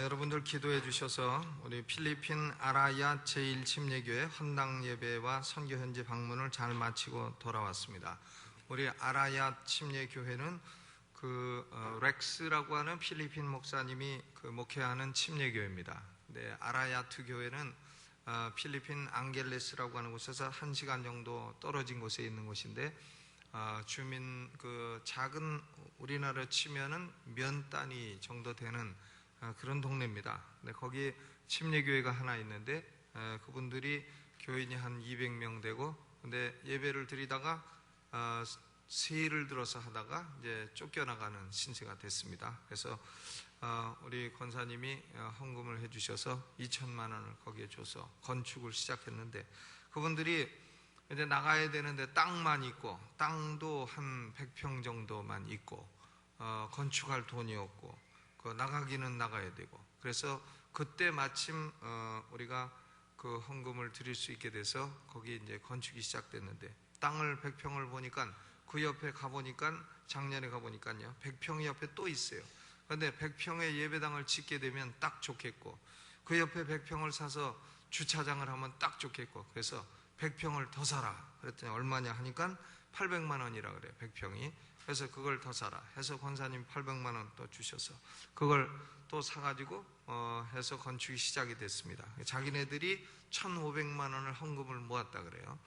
여러분들 기도해 주셔서 우리 필리핀 아라야 제1침례교회 헌당 예배와 선교 현지 방문을 잘 마치고 돌아왔습니다. 우리 아라야 침례교회는 렉스라고 하는 필리핀 목사님이 목회하는 침례교회입니다. 네, 아라야트 교회는 필리핀 앙겔레스라고 하는 곳에서 1시간 정도 떨어진 곳에 있는 곳인데 주민 작은 우리나라로 치면은 면 단위 정도 되는 그런 동네입니다. 네, 거기 침례교회가 하나 있는데 그분들이 교인이 한 200명 되고, 근데 예배를 드리다가 세일을 들어서 하다가 이제 쫓겨나가는 신세가 됐습니다. 그래서 우리 권사님이 헌금을 해주셔서 2천만 원을 거기에 줘서 건축을 시작했는데, 그분들이 이제 나가야 되는데 땅만 있고, 땅도 한 100평 정도만 있고, 건축할 돈이 없고, 나가기는 나가야 되고, 그래서 그때 마침 우리가 그 헌금을 드릴 수 있게 돼서 거기 이제 건축이 시작됐는데, 땅을 100평을 보니까 그 옆에 가보니까, 작년에 가보니까요 100평이 옆에 또 있어요. 그런데 100평의 예배당을 짓게 되면 딱 좋겠고, 그 옆에 100평을 사서 주차장을 하면 딱 좋겠고, 그래서 100평을 더 사라 그랬더니 얼마냐 하니까 800만 원이라 그래요, 100평이. 그래서 그걸 더 사라 해서 권사님 800만 원 또 주셔서 그걸 또 사가지고 해서 건축이 시작이 됐습니다. 자기네들이 1,500만 원을 헌금을 모았다 그래요.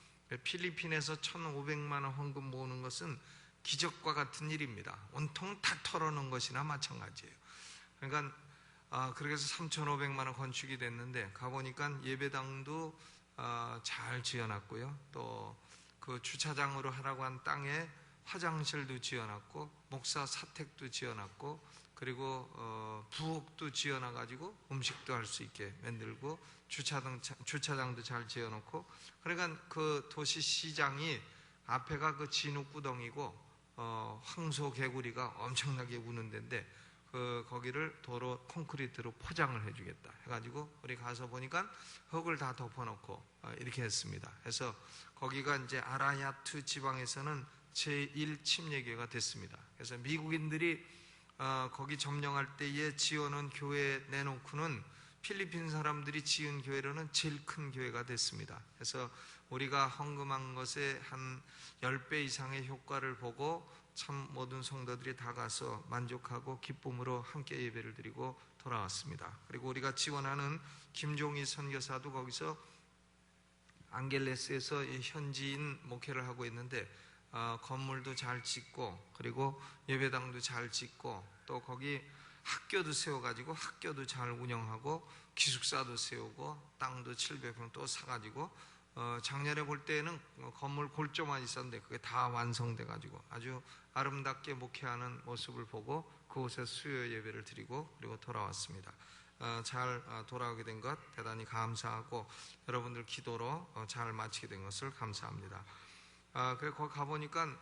필리핀에서 1,500만 원 헌금 모으는 것은 기적과 같은 일입니다. 온통 다 털어놓은 것이나 마찬가지예요. 그러니까 그렇게 해서 3,500만 원 건축이 됐는데, 가보니까 예배당도 잘 지어놨고요, 또 그 주차장으로 하라고 한 땅에 화장실도 지어놨고, 목사 사택도 지어놨고, 그리고 부엌도 지어놔가지고 음식도 할 수 있게 만들고, 주차장도 잘 지어놓고, 그러니까 그 도시시장이 앞에가 그 진흙구덩이고 황소 개구리가 엄청나게 우는 데인데, 거기를 도로 콘크리트로 포장을 해주겠다 해가지고 우리 가서 보니까 흙을 다 덮어놓고 이렇게 했습니다. 그래서 거기가 이제 아라야트 지방에서는 제1침례교회가 됐습니다. 그래서 미국인들이 거기 점령할 때에 지어놓은 교회 내놓고는 필리핀 사람들이 지은 교회로는 제일 큰 교회가 됐습니다. 그래서 우리가 헌금한 것에 한 10배 이상의 효과를 보고 참 모든 성도들이 다 가서 만족하고 기쁨으로 함께 예배를 드리고 돌아왔습니다. 그리고 우리가 지원하는 김종희 선교사도 거기서 앙겔레스에서 현지인 목회를 하고 있는데, 건물도 잘 짓고, 그리고 예배당도 잘 짓고, 또 거기 학교도 세워가지고 학교도 잘 운영하고, 기숙사도 세우고, 땅도 700평 또 사가지고, 작년에 볼 때는 건물 골조만 있었는데 그게 다 완성돼가지고 아주 아름답게 목회하는 모습을 보고 그곳에 수요 예배를 드리고 그리고 돌아왔습니다. 잘 돌아오게 된 것 대단히 감사하고, 여러분들 기도로 잘 마치게 된 것을 감사합니다. 그래서 거기 가보니까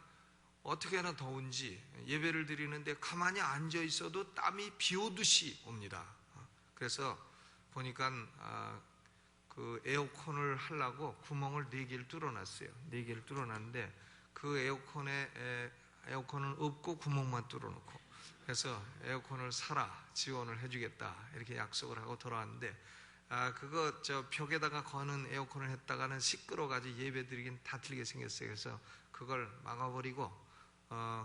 어떻게나 더운지 예배를 드리는데 가만히 앉아 있어도 땀이 비 오듯이 옵니다. 그래서 보니까 그 에어컨을 하려고 구멍을 4개를 뚫어놨어요. 4개를 뚫어놨는데 그 에어컨은 없고 구멍만 뚫어놓고, 그래서 에어컨을 사라, 지원을 해주겠다 이렇게 약속을 하고 돌아왔는데, 그거 벽에다가 거는 에어컨을 했다가는 시끄러워가지고 예배드리긴 다 틀리게 생겼어요. 그래서 그걸 막아버리고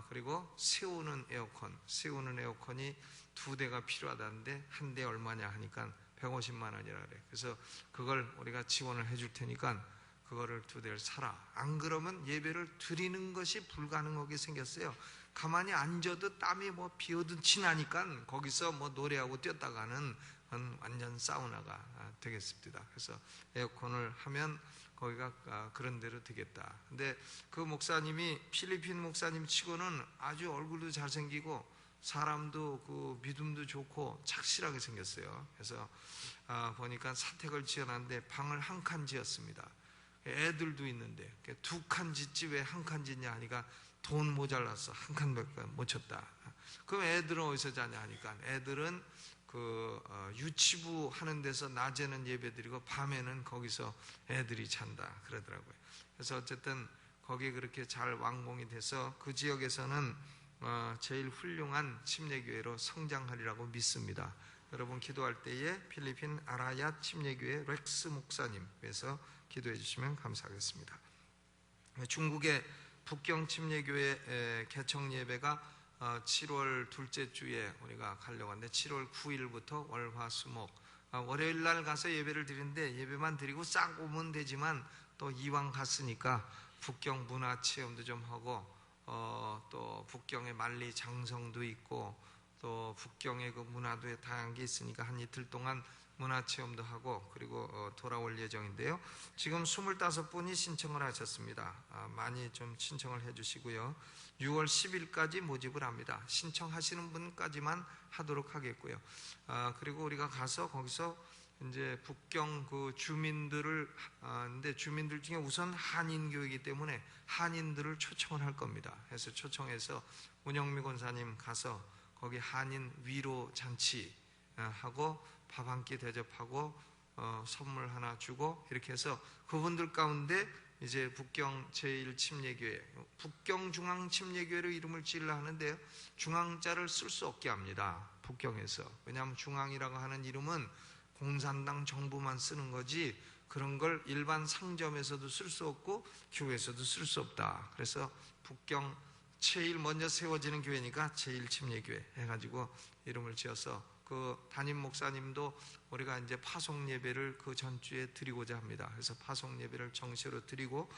그리고 세우는 에어컨이 2대가 필요하다는데 한 대 얼마냐 하니까 150만 원이라 그래. 그래서 그걸 우리가 지원을 해줄 테니까 그거를 2대를 사라. 안 그러면 예배를 드리는 것이 불가능하게 생겼어요. 가만히 앉아도 땀이 비 오듯이 나니까 거기서 노래하고 뛰었다가는 완전 사우나가 되겠습니다. 그래서 에어컨을 하면 거기가 그런 대로 되겠다. 근데 그 목사님이 필리핀 목사님 치고는 아주 얼굴도 잘생기고 사람도 그 믿음도 좋고 착실하게 생겼어요. 그래서 보니까 사택을 지어놨는데 방을 1칸 지었습니다. 애들도 있는데 2칸 짓지 왜 1칸 짓냐 하니까 돈 모자라서 1칸밖에 못 쳤다. 그럼 애들은 어디서 자냐 하니까 애들은 유치부 하는 데서 낮에는 예배드리고 밤에는 거기서 애들이 잔다 그러더라고요. 그래서 어쨌든 거기 그렇게 잘 완공이 돼서 그 지역에서는 제일 훌륭한 침례교회로 성장하리라고 믿습니다. 여러분 기도할 때에 필리핀 아라야 침례교회 렉스 목사님께서 기도해 주시면 감사하겠습니다. 중국의 북경 침례교회 개청 예배가 7월 둘째 주에 우리가 가려고 하는데 7월 9일부터 월화수목 월요일 날 가서 예배를 드리는데 예배만 드리고 싹 오면 되지만 또 이왕 갔으니까 북경 문화 체험도 좀 하고 또 북경의 만리 장성도 있고 또 북경의 그 문화도 다양한 게 있으니까 한 이틀 동안 문화 체험도 하고 그리고 돌아올 예정인데요. 지금 25분이 신청을 하셨습니다. 많이 좀 신청을 해주시고요. 6월 10일까지 모집을 합니다. 신청하시는 분까지만 하도록 하겠고요. 그리고 우리가 가서 거기서 이제 북경 그 주민들을 근데 주민들 중에 우선 한인교이기 때문에 한인들을 초청을 할 겁니다. 그래서 초청해서 문영미 권사님 가서 거기 한인 위로 잔치 하고 밥 한 끼 대접하고 선물 하나 주고 이렇게 해서 그분들 가운데 이제 북경 제1침례교회 북경 중앙침례교회로 이름을 지으려 하는데요. 중앙자를 쓸 수 없게 합니다. 북경에서. 왜냐하면 중앙이라고 하는 이름은 공산당 정부만 쓰는 거지 그런 걸 일반 상점에서도 쓸 수 없고 교회에서도 쓸 수 없다. 그래서 북경 제일 먼저 세워지는 교회니까 제1침례교회 해가지고 이름을 지어서 그 담임 목사님도 우리가 이제 파송 예배를 그 전주에 드리고자 합니다. 그래서 파송 예배를 정시로 드리고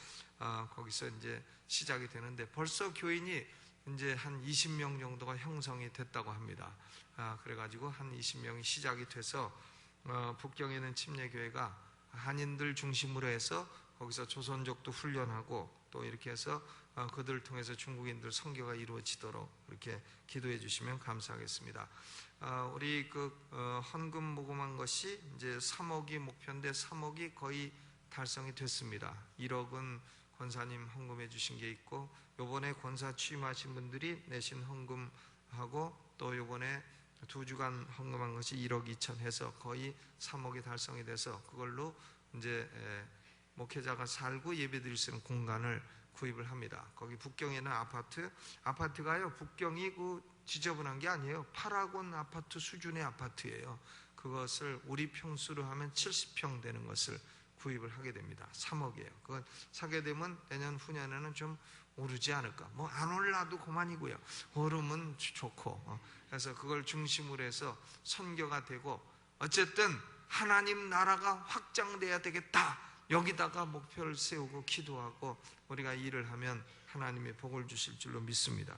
거기서 이제 시작이 되는데 벌써 교인이 이제 한 20명 정도가 형성이 됐다고 합니다. 그래가지고 한 20명이 시작이 돼서 북경에 있는 침례교회가 한인들 중심으로 해서 거기서 조선족도 훈련하고 또 이렇게 해서 그들을 통해서 중국인들 선교가 이루어지도록 이렇게 기도해 주시면 감사하겠습니다. 우리 그 헌금 모금한 것이 이제 3억이 목표인데 3억이 거의 달성이 됐습니다. 1억은 권사님 헌금해 주신 게 있고 요번에 권사 취임하신 분들이 내신 헌금하고 또 요번에 2주간 헌금한 것이 1억 2천 해서 거의 3억이 달성이 돼서 그걸로 이제 목회자가 살고 예배 드릴 수 있는 공간을 구입을 합니다. 거기 북경에는 아파트가요 북경이 그 지저분한 게 아니에요. 8학원 아파트 수준의 아파트예요. 그것을 우리 평수로 하면 70평 되는 것을 구입을 하게 됩니다. 3억이에요. 그건 사게 되면 내년 후년에는 좀 오르지 않을까. 뭐 안 올라도 그만이고요. 오르면 좋고. 그래서 그걸 중심으로 해서 선교가 되고 어쨌든 하나님 나라가 확장돼야 되겠다. 여기다가 목표를 세우고 기도하고 우리가 일을 하면 하나님의 복을 주실 줄로 믿습니다.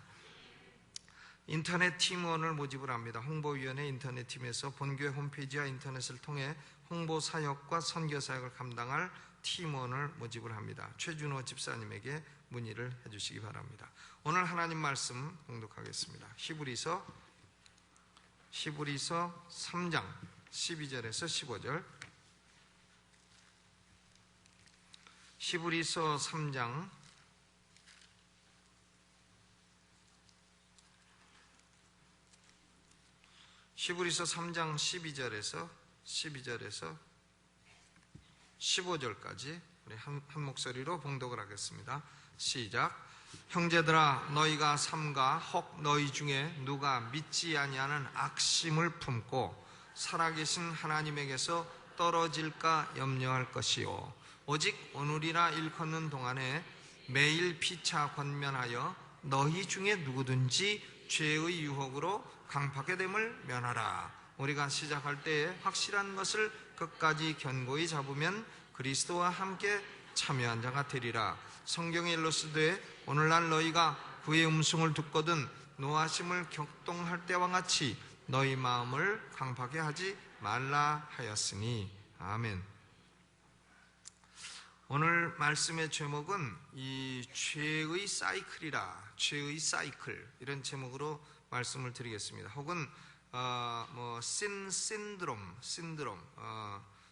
인터넷 팀원을 모집을 합니다. 홍보위원회 인터넷 팀에서 본교회 홈페이지와 인터넷을 통해 홍보 사역과 선교 사역을 감당할 팀원을 모집을 합니다. 최준호 집사님에게 문의를 해주시기 바랍니다. 오늘 하나님 말씀 봉독하겠습니다. 히브리서 3장 12절에서 15절. 히브리서 3장 12절에서 15절까지 우리 한 목소리로 봉독을 하겠습니다. 시작. 형제들아 너희가 삼가 혹 너희 중에 누가 믿지 아니하는 악심을 품고 살아계신 하나님에게서 떨어질까 염려할 것이요 오직 오늘이라 일컫는 동안에 매일 피차 권면하여 너희 중에 누구든지 죄의 유혹으로 강팍해 됨을 면하라. 우리가 시작할 때에 확실한 것을 끝까지 견고히 잡으면 그리스도와 함께 참여한 자가 되리라. 성경에 일러스되 오늘날 너희가 그의 음성을 듣거든 노하심을 격동할 때와 같이 너희 마음을 강팍해 하지 말라 하였으니. 아멘. 오늘 말씀의 제목은 이 죄의 사이클이라, 죄의 사이클 이런 제목으로 말씀을 드리겠습니다. 혹은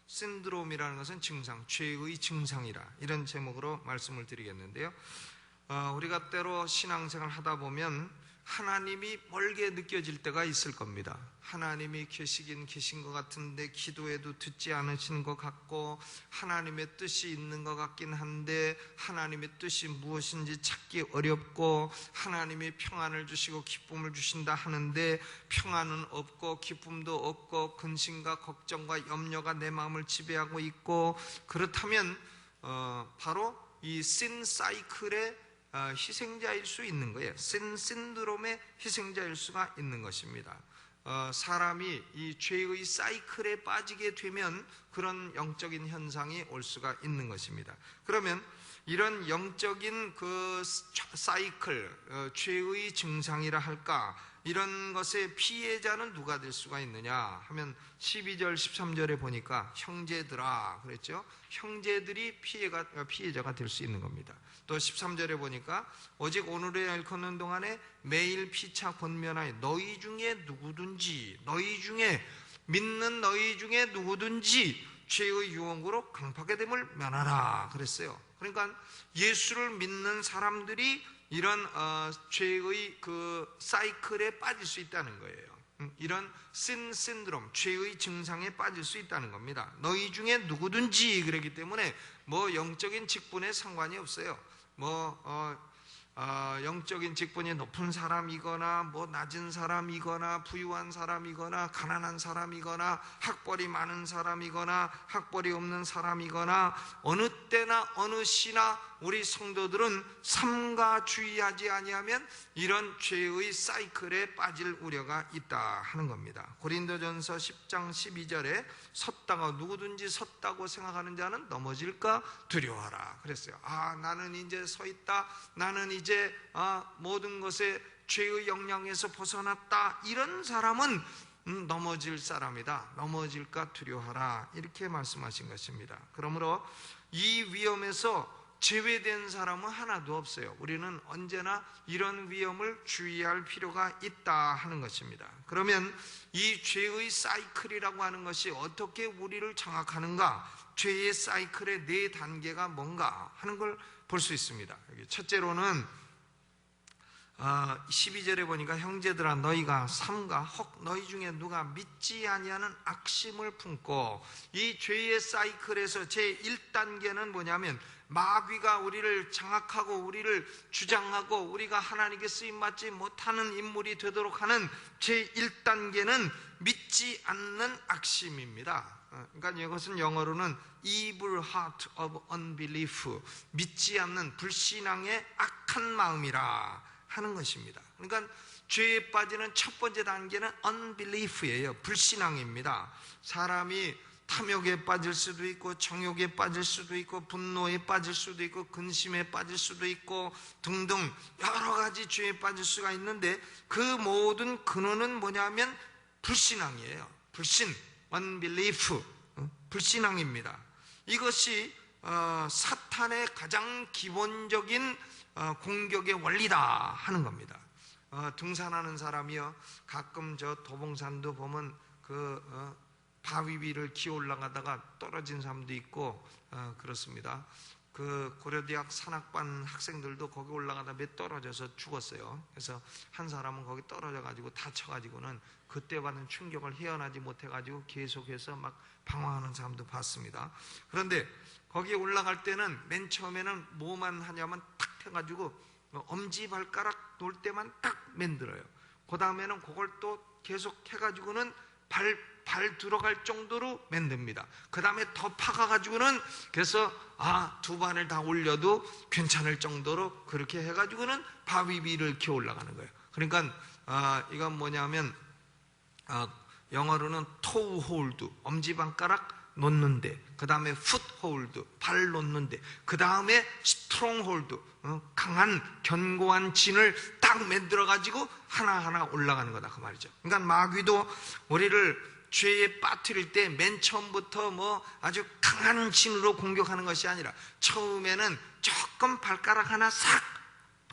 신드롬이라는 것은 증상, 죄의 증상이라 이런 제목으로 말씀을 드리겠는데요. 우리가 때로 신앙생활 하다 보면 하나님이 멀게 느껴질 때가 있을 겁니다. 하나님이 계시긴 계신 것 같은데 기도해도 듣지 않으신 것 같고, 하나님의 뜻이 있는 것 같긴 한데 하나님의 뜻이 무엇인지 찾기 어렵고, 하나님이 평안을 주시고 기쁨을 주신다 하는데 평안은 없고 기쁨도 없고 근심과 걱정과 염려가 내 마음을 지배하고 있고, 그렇다면 바로 이 신 사이클의 희생자일 수 있는 거예요. 신 신드롬의 희생자일 수가 있는 것입니다. 사람이 이 죄의 사이클에 빠지게 되면 그런 영적인 현상이 올 수가 있는 것입니다. 그러면 이런 영적인 그 사이클, 죄의 증상이라 할까, 이런 것의 피해자는 누가 될 수가 있느냐 하면 12절 13절에 보니까 형제들아 그랬죠. 형제들이 피해자가 될 수 있는 겁니다. 또 13절에 보니까 오직 오늘을 일컫는 동안에 매일 피차 권면하여 너희 중에 누구든지, 너희 중에 믿는 너희 중에 누구든지 죄의 유혹으로 강팍하게 됨을 면하라 그랬어요. 그러니까 예수를 믿는 사람들이 이런 죄의 그 사이클에 빠질 수 있다는 거예요. 이런 신드롬, 죄의 증상에 빠질 수 있다는 겁니다. 너희 중에 누구든지 그랬기 때문에 뭐 영적인 직분에 상관이 없어요. 영적인 직분이 높은 사람이거나 뭐 낮은 사람이거나 부유한 사람이거나 가난한 사람이거나 학벌이 많은 사람이거나 학벌이 없는 사람이거나 어느 때나 어느 시나 우리 성도들은 삼가 주의하지 아니하면 이런 죄의 사이클에 빠질 우려가 있다 하는 겁니다. 고린도전서 10장 12절에 섰다가 누구든지 섰다고 생각하는 자는 넘어질까 두려워하라 그랬어요. 나는 이제 서 있다, 나는 이제 모든 것에 죄의 영향에서 벗어났다, 이런 사람은 넘어질 사람이다, 넘어질까 두려워하라 이렇게 말씀하신 것입니다. 그러므로 이 위험에서 제외된 사람은 하나도 없어요. 우리는 언제나 이런 위험을 주의할 필요가 있다 하는 것입니다. 그러면 이 죄의 사이클이라고 하는 것이 어떻게 우리를 장악하는가, 죄의 사이클의 네 단계가 뭔가 하는 걸 볼 수 있습니다. 첫째로는 12절에 보니까 형제들아 너희가 삼가 혹 너희 중에 누가 믿지 아니하는 악심을 품고, 이 죄의 사이클에서 제1단계는 뭐냐면 마귀가 우리를 장악하고 우리를 주장하고 우리가 하나님께 쓰임받지 못하는 인물이 되도록 하는 제1단계는 믿지 않는 악심입니다. 그러니까 이것은 영어로는 evil heart of unbelief, 믿지 않는 불신앙의 악한 마음이라 하는 것입니다. 그러니까 죄에 빠지는 첫 번째 단계는 unbelief예요. 불신앙입니다. 사람이 탐욕에 빠질 수도 있고 정욕에 빠질 수도 있고 분노에 빠질 수도 있고 근심에 빠질 수도 있고 등등 여러 가지 죄에 빠질 수가 있는데 그 모든 근원은 뭐냐면 불신앙이에요. 불신, unbelief, 불신앙입니다. 이것이 사탄의 가장 기본적인 공격의 원리다 하는 겁니다. 등산하는 사람이요, 가끔 저 도봉산도 보면 바위 위를 기어 올라가다가 떨어진 사람도 있고 그렇습니다. 그 고려대학 산악반 학생들도 거기 올라가다 몇 떨어져서 죽었어요. 그래서 한 사람은 거기 떨어져 가지고 다쳐가지고는 그때 받은 충격을 헤어나지 못해가지고 계속해서 막 방황하는 사람도 봤습니다. 그런데 거기 올라갈 때는 맨 처음에는 뭐만 하냐면 탁 해가지고 엄지발가락 놓을 때만 딱 만들어요. 그 다음에는 그걸 또 계속 해가지고는 발 들어갈 정도로 만듭니다. 그 다음에 더 파가가지고는 그래서 두 발을 다 올려도 괜찮을 정도로 그렇게 해가지고는 바위 위를 이렇게 올라가는 거예요. 그러니까 이건 뭐냐면 영어로는 toe hold, 엄지발가락 놓는데, 그 다음에 foot hold, 발 놓는데, 그 다음에 strong hold, 강한 견고한 진을 딱 만들어 가지고 하나하나 올라가는 거다 그 말이죠. 그러니까 마귀도 우리를 죄에 빠뜨릴 때 맨 처음부터 뭐 아주 강한 진으로 공격하는 것이 아니라 처음에는 조금 발가락 하나 싹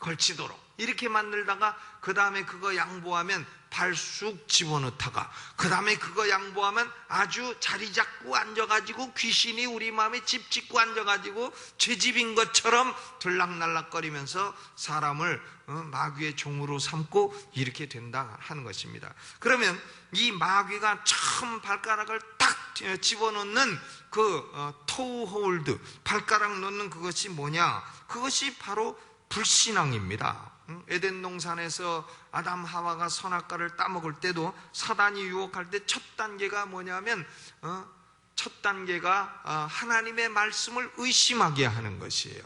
걸치도록 이렇게 만들다가 그 다음에 그거 양보하면 발 쑥 집어넣다가 그 다음에 그거 양보하면 아주 자리 잡고 앉아가지고 귀신이 우리 마음에 집 짓고 앉아가지고 죄집인 것처럼 들락날락거리면서 사람을 마귀의 종으로 삼고 이렇게 된다 하는 것입니다. 그러면 이 마귀가 처음 발가락을 딱 집어넣는 그 토우홀드, 발가락 넣는 그것이 뭐냐? 그것이 바로 불신앙입니다. 에덴 동산에서 아담 하와가 선악과를 따먹을 때도 사단이 유혹할 때 첫 단계가 뭐냐면 첫 단계가 하나님의 말씀을 의심하게 하는 것이에요.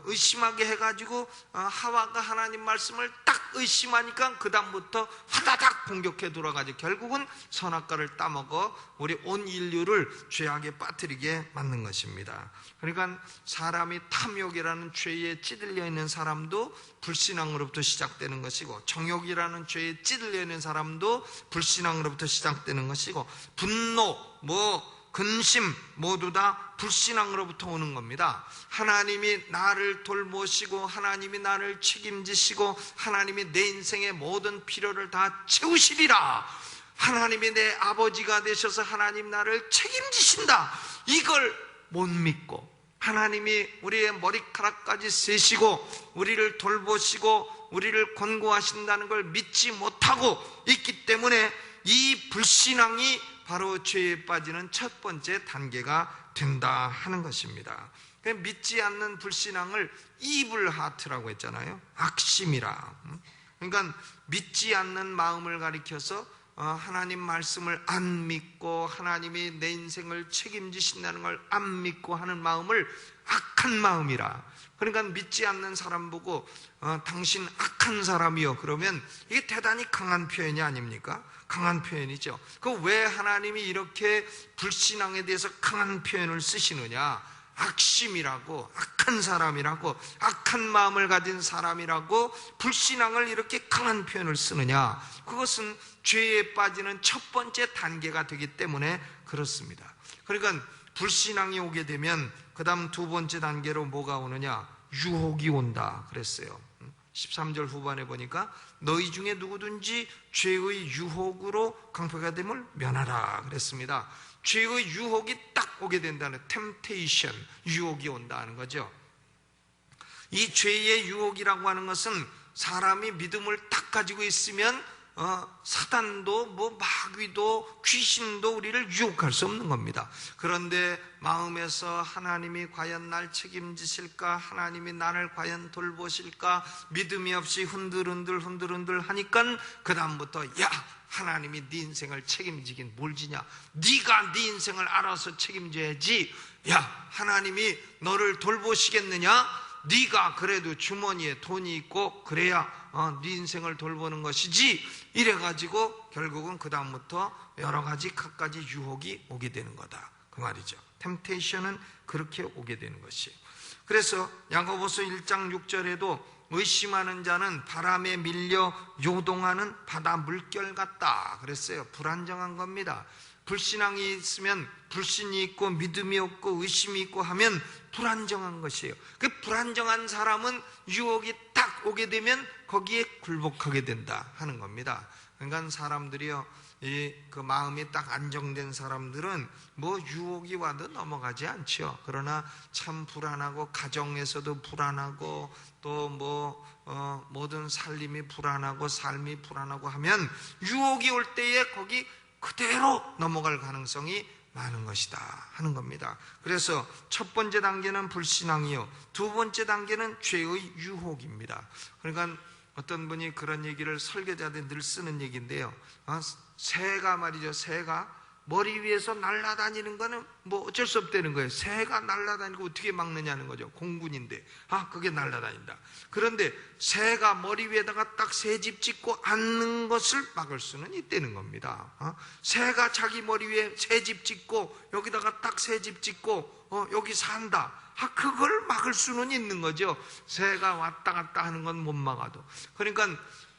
의심하게 해가지고 하와가 하나님 말씀을 딱 의심하니까 그 다음부터 화다닥 공격해 돌아가지고 결국은 선악과를 따먹어 우리 온 인류를 죄악에 빠뜨리게 만든 것입니다. 그러니까 사람이 탐욕이라는 죄에 찌들려 있는 사람도 불신앙으로부터 시작되는 것이고, 정욕이라는 죄에 찌들려 있는 사람도 불신앙으로부터 시작되는 것이고, 분노, 근심 모두 다 불신앙으로부터 오는 겁니다. 하나님이 나를 돌보시고 하나님이 나를 책임지시고 하나님이 내 인생의 모든 필요를 다 채우시리라, 하나님이 내 아버지가 되셔서 하나님 나를 책임지신다, 이걸 못 믿고 하나님이 우리의 머리카락까지 세시고 우리를 돌보시고 우리를 권고하신다는 걸 믿지 못하고 있기 때문에 이 불신앙이 바로 죄에 빠지는 첫 번째 단계가 된다 하는 것입니다. 믿지 않는 불신앙을 이블 하트라고 했잖아요. 악심이라. 그러니까 믿지 않는 마음을 가리켜서 하나님 말씀을 안 믿고 하나님이 내 인생을 책임지신다는 걸 안 믿고 하는 마음을 악한 마음이라. 그러니까 믿지 않는 사람 보고 당신 악한 사람이요 그러면 이게 대단히 강한 표현이 아닙니까? 강한 표현이죠. 그 왜 하나님이 이렇게 불신앙에 대해서 강한 표현을 쓰시느냐? 악심이라고, 악한 사람이라고, 악한 마음을 가진 사람이라고 불신앙을 이렇게 강한 표현을 쓰느냐? 그것은 죄에 빠지는 첫 번째 단계가 되기 때문에 그렇습니다. 그러니까 불신앙이 오게 되면 그 다음 두 번째 단계로 뭐가 오느냐? 유혹이 온다 그랬어요. 13절 후반에 보니까 너희 중에 누구든지 죄의 유혹으로 강포가 됨을 면하라 그랬습니다. 죄의 유혹이 딱 오게 된다는 temptation, 유혹이 온다는 거죠. 이 죄의 유혹이라고 하는 것은 사람이 믿음을 딱 가지고 있으면 사단도 마귀도 귀신도 우리를 유혹할 수 없는 겁니다. 그런데 마음에서 하나님이 과연 날 책임지실까, 하나님이 나를 과연 돌보실까, 믿음이 없이 흔들흔들 하니까 그 다음부터 야, 하나님이 네 인생을 책임지긴 뭘 지냐, 네가 네 인생을 알아서 책임져야지, 야, 하나님이 너를 돌보시겠느냐, 네가 그래도 주머니에 돈이 있고 그래야 네 인생을 돌보는 것이지, 이래가지고 결국은 그 다음부터 여러 가지 갖가지 유혹이 오게 되는 거다 그 말이죠. 템테이션은 그렇게 오게 되는 것이에요. 그래서 야고보서 1장 6절에도 의심하는 자는 바람에 밀려 요동하는 바다 물결 같다 그랬어요. 불안정한 겁니다. 불신앙이 있으면 불신이 있고 믿음이 없고 의심이 있고 하면 불안정한 것이에요. 그 불안정한 사람은 유혹이 딱 오게 되면 거기에 굴복하게 된다 하는 겁니다. 그러니까 사람들이요, 그 마음이 딱 안정된 사람들은 유혹이 와도 넘어가지 않죠. 그러나 참 불안하고 가정에서도 불안하고 또 모든 살림이 불안하고 삶이 불안하고 하면 유혹이 올 때에 거기 그대로 넘어갈 가능성이 많은 것이다 하는 겁니다. 그래서 첫 번째 단계는 불신앙이요, 두 번째 단계는 죄의 유혹입니다. 그러니까 어떤 분이 그런 얘기를, 설교자들이 늘 쓰는 얘기인데요, 새가 말이죠, 새가 머리 위에서 날아다니는 거는 어쩔 수 없다는 거예요. 새가 날아다니고 어떻게 막느냐는 거죠. 공군인데 그게 날아다닌다. 그런데 새가 머리 위에다가 딱 새집 짓고 앉는 것을 막을 수는 있다는 겁니다. 새가 자기 머리 위에 새집 짓고 여기다가 딱 새집 짓고 여기 산다, 그걸 막을 수는 있는 거죠. 새가 왔다 갔다 하는 건 못 막아도. 그러니까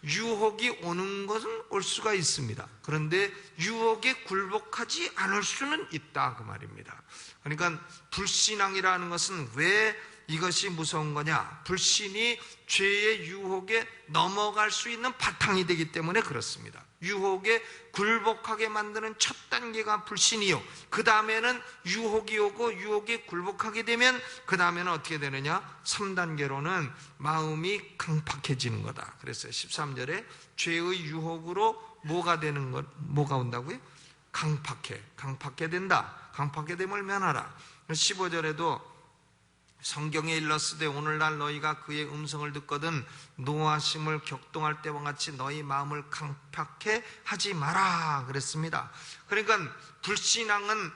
유혹이 오는 것은 올 수가 있습니다. 그런데 유혹에 굴복하지 않을 수는 있다 그 말입니다. 그러니까 불신앙이라는 것은 왜 이것이 무서운 거냐? 불신이 죄의 유혹에 넘어갈 수 있는 바탕이 되기 때문에 그렇습니다. 유혹에 굴복하게 만드는 첫 단계가 불신이요, 그 다음에는 유혹이 오고 유혹에 굴복하게 되면 그 다음에는 어떻게 되느냐? 3단계로는 마음이 강팍해지는 거다. 그래서 13절에 죄의 유혹으로 뭐가 되는 것, 뭐가 온다고요? 강팍해 된다. 강팍해 됨을 면하라. 15절에도 성경에 일렀으되 오늘날 너희가 그의 음성을 듣거든 노하심을 격동할 때와 같이 너희 마음을 강팍해 하지 마라 그랬습니다. 그러니까 불신앙은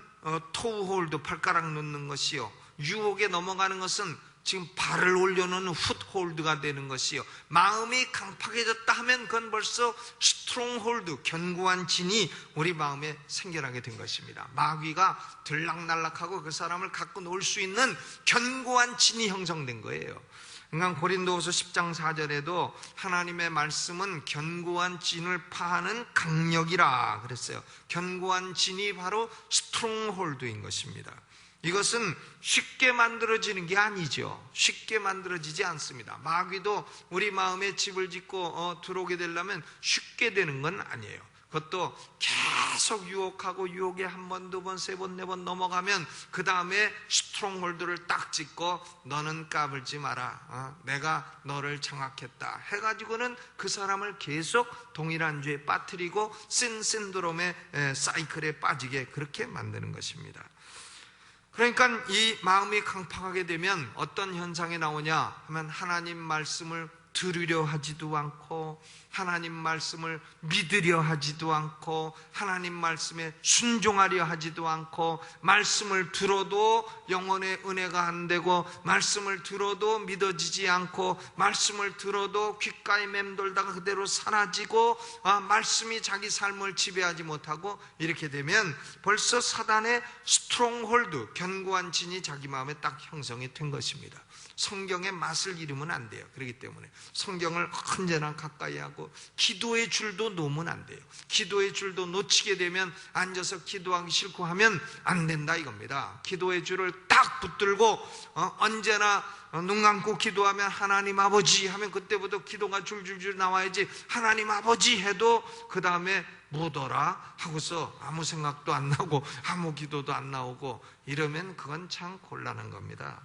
토우홀드, 발가락 놓는 것이요, 유혹에 넘어가는 것은 지금 발을 올려놓는 훗홀드가 되는 것이요, 마음이 강팍해졌다 하면 그건 벌써 스트롱홀드, 견고한 진이 우리 마음에 생겨나게 된 것입니다. 마귀가 들락날락하고 그 사람을 갖고 놀 수 있는 견고한 진이 형성된 거예요. 그러니까 고린도후서 10장 4절에도 하나님의 말씀은 견고한 진을 파하는 강력이라 그랬어요. 견고한 진이 바로 스트롱홀드인 것입니다. 이것은 쉽게 만들어지는 게 아니죠. 쉽게 만들어지지 않습니다. 마귀도 우리 마음에 집을 짓고 들어오게 되려면 쉽게 되는 건 아니에요. 그것도 계속 유혹하고 유혹에 한 번, 두 번, 세 번, 네 번 넘어가면 그 다음에 스트롱홀드를 딱 짓고 너는 까불지 마라, 내가 너를 장악했다 해가지고는 그 사람을 계속 동일한 죄에 빠뜨리고 신드롬의 사이클에 빠지게 그렇게 만드는 것입니다. 그러니까 이 마음이 강팍하게 되면 어떤 현상이 나오냐 하면 하나님 말씀을 들으려 하지도 않고 하나님 말씀을 믿으려 하지도 않고 하나님 말씀에 순종하려 하지도 않고 말씀을 들어도 영혼의 은혜가 안 되고 말씀을 들어도 믿어지지 않고 말씀을 들어도 귓가에 맴돌다가 그대로 사라지고 말씀이 자기 삶을 지배하지 못하고 이렇게 되면 벌써 사단의 스트롱홀드, 견고한 진이 자기 마음에 딱 형성이 된 것입니다. 성경의 맛을 잃으면 안 돼요. 그렇기 때문에 성경을 언제나 가까이 하고 기도의 줄도 놓으면 안 돼요. 기도의 줄도 놓치게 되면 앉아서 기도하기 싫고 하면 안 된다 이겁니다. 기도의 줄을 딱 붙들고 언제나 눈 감고 기도하면 하나님 아버지 하면 그때부터 기도가 줄줄줄 나와야지, 하나님 아버지 해도 그 다음에 뭐더라 하고서 아무 생각도 안 나고 아무 기도도 안 나오고 이러면 그건 참 곤란한 겁니다.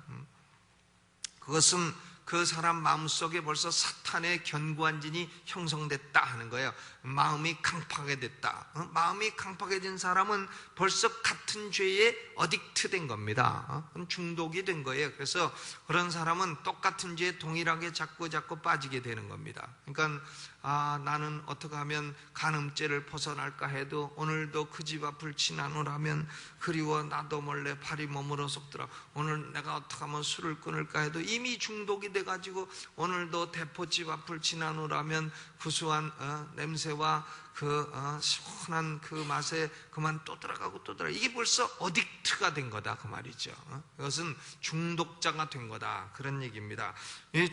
그것은 그 사람 마음속에 벌써 사탄의 견고한 진이 형성됐다 하는 거예요. 마음이 강팍하게 됐다. 마음이 강팍해진 사람은 벌써 같은 죄에 어딕트 된 겁니다. 중독이 된 거예요. 그래서 그런 사람은 똑같은 죄에 동일하게 자꾸 빠지게 되는 겁니다. 그러니까 나는 어떻게 하면 간음죄를 벗어날까 해도 오늘도 그 집 앞을 지나노라면 그리워 나도 몰래 발이 머물러 속더라. 오늘 내가 어떻게 하면 술을 끊을까 해도 이미 중독이 돼가지고 오늘도 대포집 앞을 지나노라면 구수한 냄새와 그 시원한 그 맛에 그만 또 들어가고 또 들어가. 이게 벌써 어딕트가 된 거다 그 말이죠. 이것은 중독자가 된 거다 그런 얘기입니다.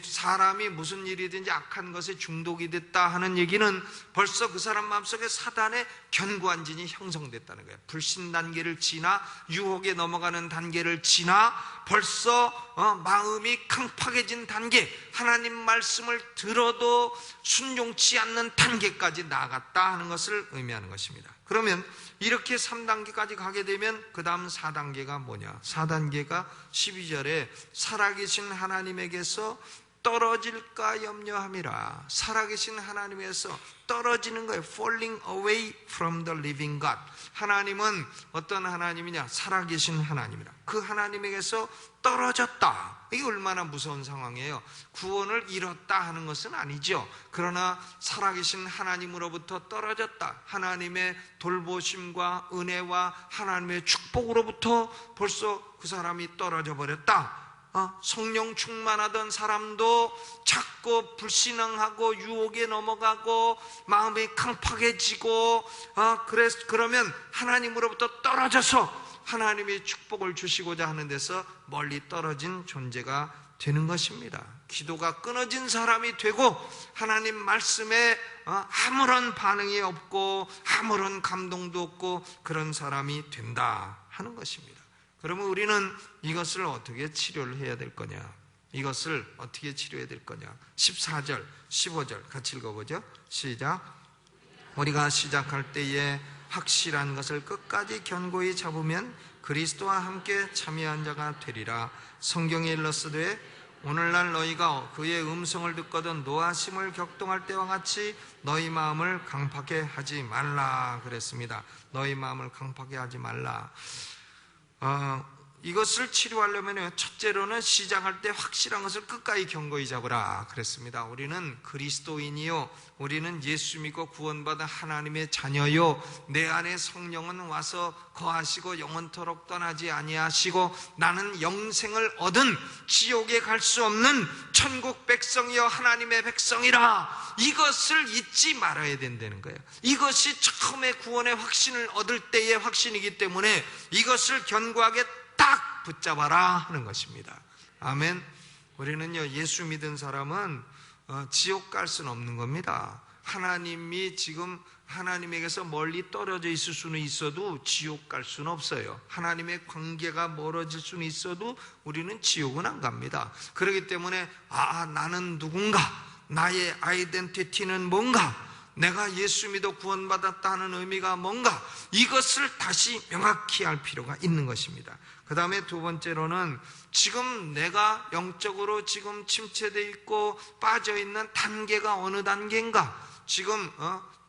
사람이 무슨 일이든지 악한 것에 중독이 됐다 하는 얘기는 벌써 그 사람 마음속에 사단의 견고한 진이 형성됐다는 거예요. 불신 단계를 지나 유혹에 넘어가는 단계를 지나 벌써 마음이 강팍해진 단계, 하나님 말씀을 들어도 순종치 않는 단계까지 나아갔다 하는 것을 의미하는 것입니다. 그러면 이렇게 3단계까지 가게 되면 그 다음 4단계가 뭐냐? 4단계가 12절에 살아계신 하나님에게서 떨어질까 염려함이라. 살아계신 하나님에서 떨어지는 거예요. Falling away from the living God. 하나님은 어떤 하나님이냐? 살아계신 하나님이라. 그 하나님에게서 떨어졌다. 이게 얼마나 무서운 상황이에요. 구원을 잃었다 하는 것은 아니죠. 그러나 살아계신 하나님으로부터 떨어졌다. 하나님의 돌보심과 은혜와 하나님의 축복으로부터 벌써 그 사람이 떨어져 버렸다. 성령 충만하던 사람도 자꾸 불신앙하고 유혹에 넘어가고 마음이 강팍해지고 그러면 하나님으로부터 떨어져서 하나님이 축복을 주시고자 하는 데서 멀리 떨어진 존재가 되는 것입니다. 기도가 끊어진 사람이 되고 하나님 말씀에 아무런 반응이 없고 아무런 감동도 없고 그런 사람이 된다 하는 것입니다. 그러면 우리는 이것을 어떻게 치료를 해야 될 거냐? 이것을 어떻게 치료해야 될 거냐? 14절, 15절 같이 읽어보죠. 시작. 우리가 시작할 때에 확실한 것을 끝까지 견고히 잡으면 그리스도와 함께 참여한 자가 되리라. 성경에 일렀으되 오늘날 너희가 그의 음성을 듣거든 노하심을 격동할 때와 같이 너희 마음을 강팍해 하지 말라 그랬습니다. 너희 마음을 강팍해 하지 말라. 이것을 치료하려면 첫째로는 시작할 때 확실한 것을 끝까지 견고히 잡으라 그랬습니다. 우리는 그리스도인이요, 우리는 예수 믿고 구원받은 하나님의 자녀요, 내 안에 성령은 와서 거하시고 영원토록 떠나지 아니하시고 나는 영생을 얻은 지옥에 갈 수 없는 천국 백성이요 하나님의 백성이라, 이것을 잊지 말아야 된다는 거예요. 이것이 처음에 구원의 확신을 얻을 때의 확신이기 때문에 이것을 견고하게 딱 붙잡아라 하는 것입니다. 아멘. 우리는요, 예수 믿은 사람은 지옥 갈 수는 없는 겁니다. 하나님이 지금 하나님에게서 멀리 떨어져 있을 수는 있어도 지옥 갈 수는 없어요. 하나님의 관계가 멀어질 수는 있어도 우리는 지옥은 안 갑니다. 그렇기 때문에 나는 누군가, 나의 아이덴티티는 뭔가, 내가 예수 믿어 구원받았다는 의미가 뭔가, 이것을 다시 명확히 할 필요가 있는 것입니다. 그 다음에 두 번째로는 지금 내가 영적으로 지금 침체되어 있고 빠져있는 단계가 어느 단계인가, 지금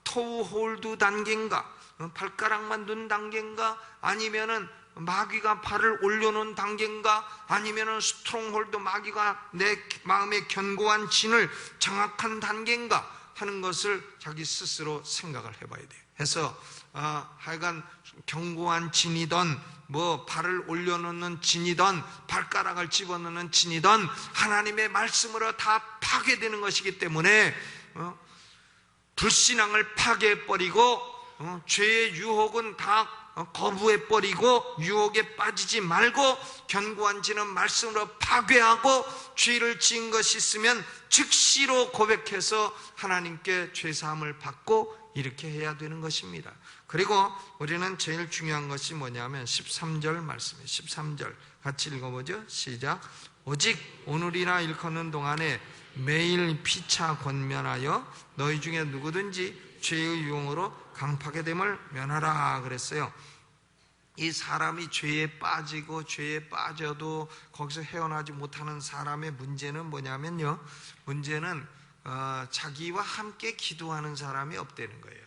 토우 홀드 단계인가, 발가락만 둔 단계인가, 아니면은 마귀가 발을 올려놓은 단계인가, 아니면은 스트롱홀드, 마귀가 내 마음의 견고한 진을 장악한 단계인가 하는 것을 자기 스스로 생각을 해봐야 돼요. 해서 하여간 견고한 진이든 발을 올려놓는 진이든 발가락을 집어넣는 진이든 하나님의 말씀으로 다 파괴되는 것이기 때문에 불신앙을 파괴해버리고 죄의 유혹은 다 거부해버리고 유혹에 빠지지 말고 견고한 진은 말씀으로 파괴하고, 죄를 지은 것이 있으면 즉시로 고백해서 하나님께 죄사함을 받고 이렇게 해야 되는 것입니다. 그리고 우리는 제일 중요한 것이 뭐냐면 13절 말씀이에요. 13절 같이 읽어보죠. 시작. 오직 오늘이나 일컫는 동안에 매일 피차 권면하여 너희 중에 누구든지 죄의 유혹으로 강팍해 됨을 면하라 그랬어요. 이 사람이 죄에 빠지고 죄에 빠져도 거기서 헤어나지 못하는 사람의 문제는 뭐냐면요, 문제는 자기와 함께 기도하는 사람이 없다는 거예요.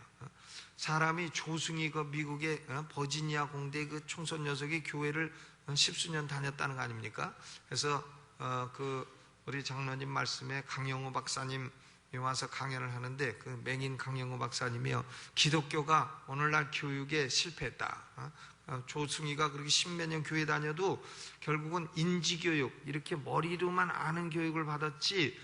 사람이 조승이 그 미국의 버지니아 공대 그 총선 녀석이 교회를 10수년 다녔다는 거 아닙니까? 그래서 우리 장로님 말씀에 강영호 박사님 와서 강연을 하는데, 그 맹인 강영호 박사님이요, 기독교가 오늘날 교육에 실패했다. 조승이가 그렇게 십몇 년 교회 다녀도 결국은 인지교육, 이렇게 머리로만 아는 교육을 받았지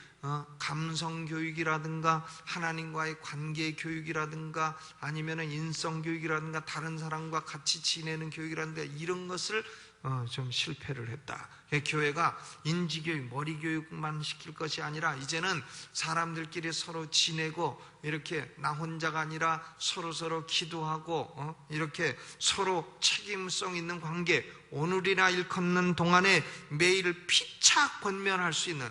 감성교육이라든가 하나님과의 관계 교육이라든가 아니면 인성교육이라든가 다른 사람과 같이 지내는 교육이라든가 이런 것을 좀 실패를 했다. 교회가 인지교육, 머리교육만 시킬 것이 아니라 이제는 사람들끼리 서로 지내고 이렇게 나 혼자가 아니라 서로 기도하고 이렇게 서로 책임성 있는 관계, 오늘이나 일컫는 동안에 매일 피차 권면할 수 있는,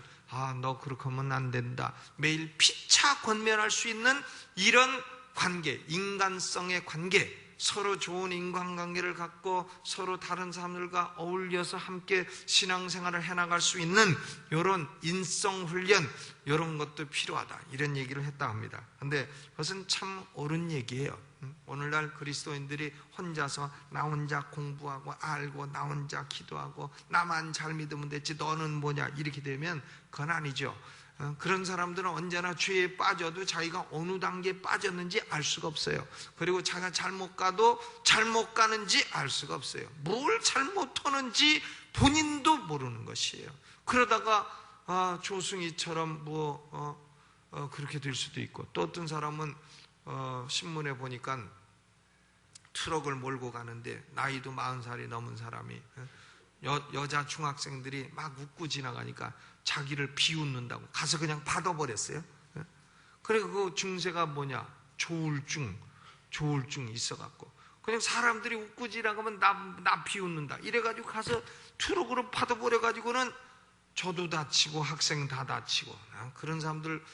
너 그렇게 하면 안 된다, 매일 피차 권면할 수 있는 이런 관계, 인간성의 관계, 서로 좋은 인간관계를 갖고 서로 다른 사람들과 어울려서 함께 신앙생활을 해나갈 수 있는 이런 인성훈련, 이런 것도 필요하다, 이런 얘기를 했다 합니다. 그런데 그것은 참 옳은 얘기예요. 오늘날 그리스도인들이 혼자서 나 혼자 공부하고 알고 나 혼자 기도하고 나만 잘 믿으면 됐지 너는 뭐냐 이렇게 되면 그건 아니죠. 그런 사람들은 언제나 죄에 빠져도 자기가 어느 단계에 빠졌는지 알 수가 없어요. 그리고 자기가 잘못 가도 잘못 가는지 알 수가 없어요. 뭘 잘못하는지 본인도 모르는 것이에요. 그러다가 조승이처럼 그렇게 될 수도 있고, 또 어떤 사람은 신문에 보니까 트럭을 몰고 가는데 나이도 40살이 넘은 사람이 여자 중학생들이 막 웃고 지나가니까 자기를 비웃는다고 가서 그냥 받아버렸어요. 그리고 그 증세가 뭐냐, 조울증 있어갖고 그냥 사람들이 웃고 지나가면 나 비웃는다 이래가지고 가서 트럭으로 받아버려가지고는 저도 다치고 학생 다 다치고 그런 사람들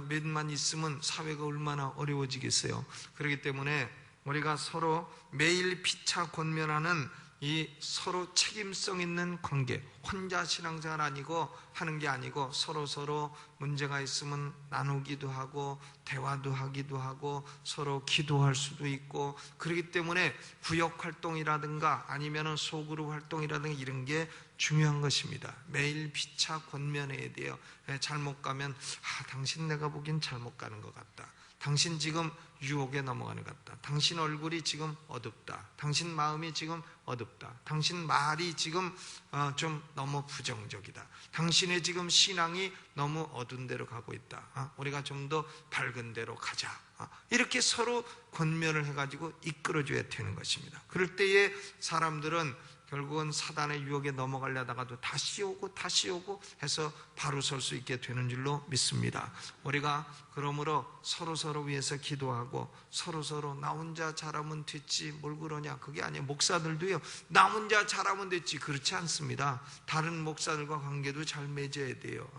몇만 있으면 사회가 얼마나 어려워지겠어요. 그렇기 때문에 우리가 서로 매일 피차 권면하는 이 서로 책임성 있는 관계, 혼자 신앙생활 아니고 하는 게 아니고 서로 문제가 있으면 나누기도 하고 대화도 하기도 하고 서로 기도할 수도 있고, 그렇기 때문에 구역 활동이라든가 아니면은 소그룹 활동이라든가 이런 게 중요한 것입니다. 매일 피차 권면해야 돼요. 잘못 가면 당신 내가 보기엔 잘못 가는 것 같다. 당신 지금 유혹에 넘어가는 것 같다. 당신 얼굴이 지금 어둡다. 당신 마음이 지금 어둡다. 당신 말이 지금 좀 너무 부정적이다. 당신의 지금 신앙이 너무 어두운 데로 가고 있다. 우리가 좀 더 밝은 데로 가자. 이렇게 서로 권면을 해가지고 이끌어줘야 되는 것입니다. 그럴 때에 사람들은 결국은 사단의 유혹에 넘어가려다가도 다시 오고 해서 바로 설 수 있게 되는 줄로 믿습니다. 우리가 그러므로 서로 위해서 기도하고 서로 나 혼자 잘하면 됐지 뭘 그러냐, 그게 아니에요. 목사들도요, 나 혼자 잘하면 됐지, 그렇지 않습니다. 다른 목사들과 관계도 잘 맺어야 돼요.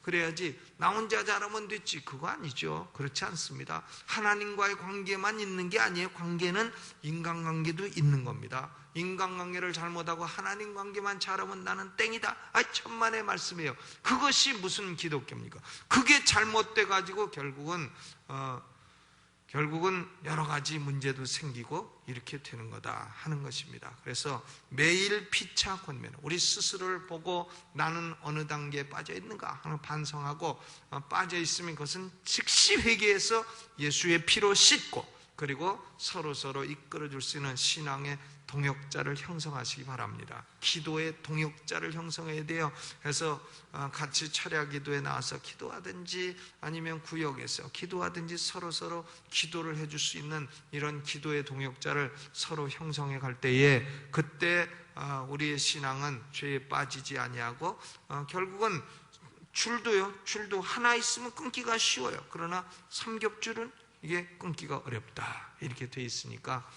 그래야지 나 혼자 잘하면 됐지, 그거 아니죠. 그렇지 않습니다. 하나님과의 관계만 있는 게 아니에요. 관계는 인간관계도 있는 겁니다. 인간관계를 잘못하고 하나님 관계만 잘하면 나는 땡이다, 천만의 말씀이에요. 그것이 무슨 기독교입니까? 그게 잘못돼 가지고 결국은 여러 가지 문제도 생기고 이렇게 되는 거다 하는 것입니다. 그래서 매일 피차 권면, 우리 스스로를 보고 나는 어느 단계에 빠져 있는가 하는 반성하고, 빠져 있으면 그것은 즉시 회개해서 예수의 피로 씻고, 그리고 서로 이끌어줄 수 있는 신앙의 동역자를 형성하시기 바랍니다. 기도의 동역자를 형성해야 돼요. 그래서 같이 철야 기도에 나와서 기도하든지 아니면 구역에서 기도하든지 서로 기도를 해줄 수 있는 이런 기도의 동역자를 서로 형성해 갈 때에, 그때 우리의 신앙은 죄에 빠지지 아니하고, 결국은 줄도 하나 있으면 끊기가 쉬워요. 그러나 삼겹줄은 이게 끊기가 어렵다 이렇게 돼 있으니까,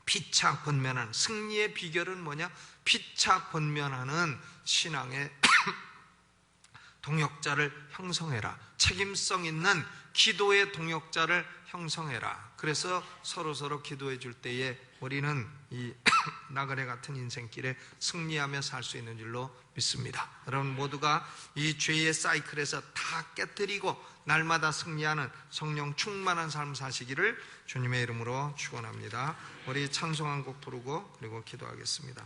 피차 권면하는 승리의 비결은 뭐냐? 피차 권면하는 신앙의 동역자를 형성해라. 책임성 있는 기도의 동역자를 형성해라. 그래서 서로 기도해 줄 때에 우리는 이 나그네 같은 인생길에 승리하며 살 수 있는 줄로 믿습니다. 여러분 모두가 이 죄의 사이클에서 다 깨뜨리고 날마다 승리하는 성령 충만한 삶 사시기를 주님의 이름으로 축원합니다. 우리 찬송 한 곡 부르고 그리고 기도하겠습니다.